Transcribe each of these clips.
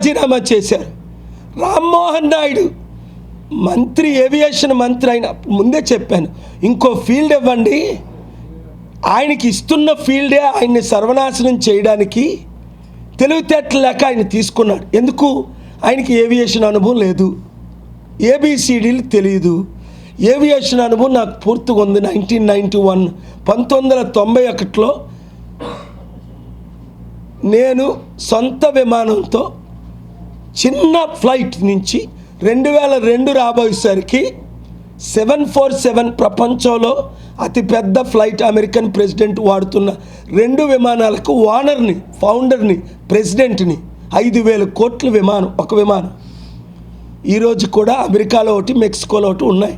రాజీనామా చేశారు. రామ్మోహన్ నాయుడు మంత్రి, ఏవియేషన్ మంత్రి అయిన ముందే చెప్పాను, ఇంకో ఫీల్డ్ ఇవ్వండి, ఆయనకి ఇస్తున్న ఫీల్డే ఆయన్ని సర్వనాశనం చేయడానికి తెలివితేటలు లేక ఆయన తీసుకున్నాడు. ఎందుకు? ఆయనకి ఏవియేషన్ అనుభవం లేదు, ఏబిసిడీలు తెలియదు. ఏవియేషన్ అనుభవం నాకు పూర్తిగా ఉంది. 1991లో నేను సొంత విమానంతో చిన్న ఫ్లైట్ నుంచి 2002 రాబోయేసరికి 747 ప్రపంచంలో అతిపెద్ద ఫ్లైట్ అమెరికన్ ప్రెసిడెంట్ వాడుతున్న 2 విమానాలకు ఓనర్ని, ఫౌండర్ని, ప్రెసిడెంట్ని. 5,000 కోట్ల విమానం, ఒక విమానం. ఈరోజు కూడా అమెరికాలో ఒకటి, మెక్సికోలో ఒకటి ఉన్నాయి.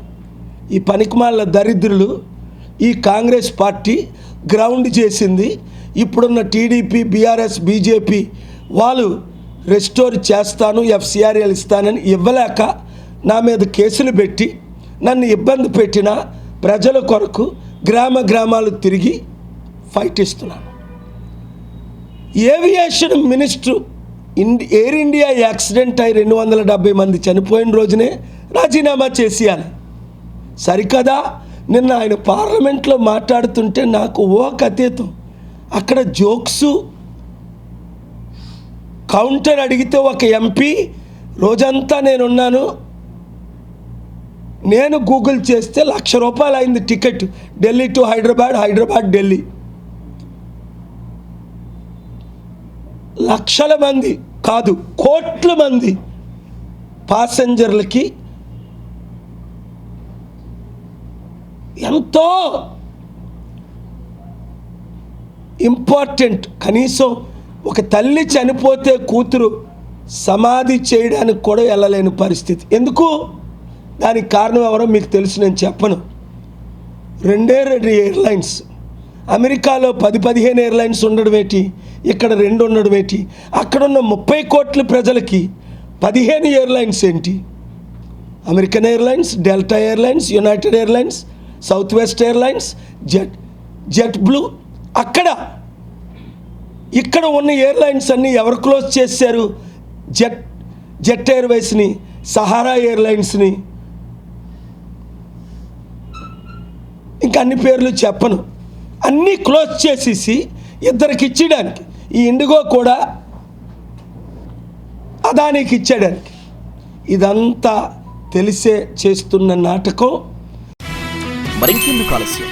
ఈ పనికిమాల దరిద్రులు ఈ కాంగ్రెస్ పార్టీ గ్రౌండ్ చేసింది. ఇప్పుడున్న టీడీపీ, బీఆర్ఎస్, బీజేపీ వాళ్ళు రెస్టోర్ చేస్తాను, ఎఫ్సిఆర్ఎల్ ఇస్తానని ఇవ్వలేక నా మీద కేసులు పెట్టి నన్ను ఇబ్బంది పెట్టిన ప్రజల కొరకు గ్రామాలు తిరిగి ఫైట్ ఇస్తున్నాను. Aviation minister air India accident అయి 270 మంది చనిపోయిన రోజునే రాజీనామా చేసేయాలి. సరికదా, నిన్న ఆయన పార్లమెంట్లో మాట్లాడుతుంటే నాకు అతీతం. అక్కడ జోక్సు, కౌంటర్ అడిగితే ఒక ఎంపీ రోజంతా నేనున్నాను, నేను గూగుల్ చేస్తే ₹1,00,000 అయింది టికెట్, ఢిల్లీ టు హైదరాబాద్, హైదరాబాద్ ఢిల్లీ. లక్షల మంది కాదు, కోట్ల మంది పాసెంజర్లకి ఎంతో ఇంపార్టెంట్. కనీసం ఒక తల్లి చనిపోతే కూతురు సమాధి చేయడానికి కూడా వెళ్ళలేని పరిస్థితి. ఎందుకు? దానికి కారణం ఎవరో మీకు తెలుసు, నేను చెప్పను. 2 ఎయిర్లైన్స్, అమెరికాలో 10-15 ఎయిర్లైన్స్ ఉండడం ఏంటి, ఇక్కడ 2 ఉండడం ఏంటి? అక్కడున్న 30 కోట్ల ప్రజలకి 15 ఎయిర్లైన్స్ ఏంటి? American airlines, delta airlines, United airlines, south west airlines, jet blue. ఇక్కడ ఉన్న ఎయిర్లైన్స్ అన్నీ ఎవరు క్లోజ్ చేశారు? జెట్ ఎయిర్వేస్ని, సహారా ఎయిర్లైన్స్ని, ఇంకా అన్ని పేర్లు చెప్పను, అన్నీ క్లోజ్ చేసేసి ఇద్దరికి ఇచ్చేయడానికి, ఈ ఇండిగో కూడా అదానికి ఇచ్చేయడానికి. ఇదంతా తెలిసే చేస్తున్న నాటకం. మరింకెందుకు ఆలస్యం,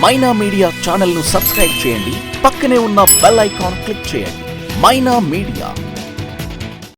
మైనా మీడియా ఛానల్ను సబ్స్క్రైబ్ చేయండి, పక్కనే ఉన్న బెల్ ఐకాన్ క్లిక్ చేయండి. మైనా మీడియా.